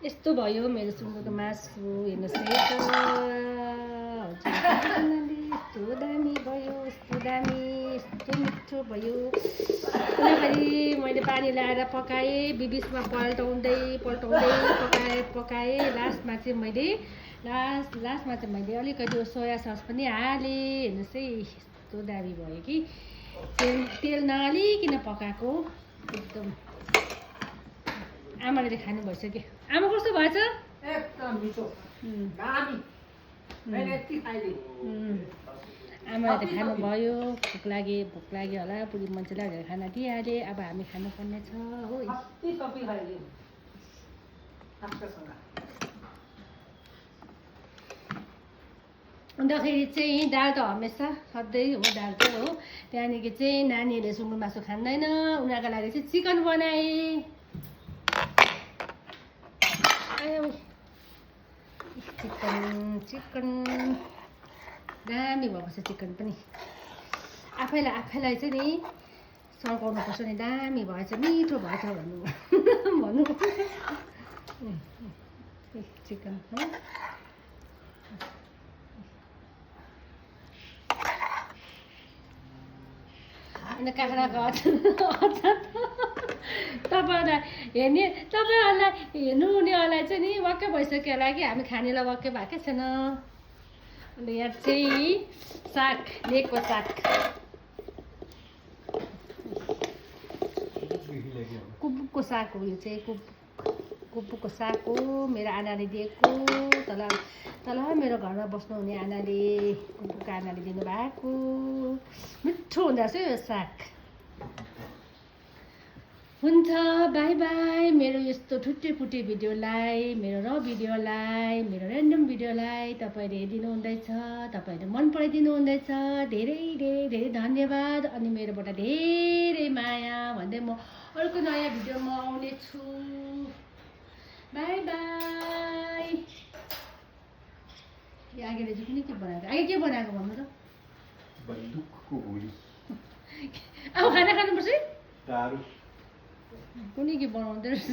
यस्तो भयो मेरो सुँगुरको मासु हेर्नुहोस् है त यस्तो दामी भयो यस्तो दामी यस्तो मिठो भयो अन्तखेरि मैले पानी ल्याएर पकाएँ बिचमा पल्टाउँदै पकाएँ लास्टमा चाहिँ मैले अलिकति सोया सस पनि हालेँ हेर्नुहोस् है यस्तो दामी भयो कि तेल नहालिकन पकाएको एकदम आमाले खानु भइसक्यो आमा कस्तो भएछ एकदम मिठो दामी मैले यति खाइदिएँ आमाले त खानुभयो भोक लाग्यो होला बुढी मान्छेलाई भनेर खाना दिइहालेँ अब हामी खानुपर्ने छ हो अन्तखेरि चाहिँ दाल त हमेसा सधैँ हो दाल चाहिँ हो त्यहाँदेखि चाहिँ नानीहरूले सुँगुर मासु खाँदैन उनीहरूको लागि चाहिँ चिकन बनाएँ चिकन दामी भएको छ चिकन पनि आफैलाई चाहिँ नि सर्काउनु पर्छ नि दामी भएछ मिठो भएछ भन्नु चिकन अन्त काँक्राको अचार तपाईँहरूलाई हेर्नु हुनेहरूलाई चाहिँ नि वाक्कै भइसक्यो होला कि हामी खानेलाई वाक्कै भएकै छैन अन्त यहाँ चाहिँ साग लेकको साग कुब्बुकको साग हो यो चाहिँ कुब्बुकको साग हो मेरो आनाले दिएको तल मेरो घरमा बस्नुहुने आनाले कुब्बुकको आनाले दिनुभएको मिठो हुँदो रहेछ यो साग हुन्छ बाई बाई मेरो यस्तो ठुटे भिडियोलाई मेरो ऱ्यान्डम भिडियोलाई तपाईँले हेरिदिनु हुँदैछ तपाईँले मन पराइदिनु हुँदैछ धेरै धन्यवाद अनि मेरोबाट धेरै माया भन्दै म अर्को नयाँ भिडियोमा आउने छु बाई बाई आगेले चाहिँ कुनै के बनाएको आगे के बनाएको भन्नु त बन्दुकको गोली अब खाना खानुपर्छ है दारू कुनै के बनाउँदै रहेछ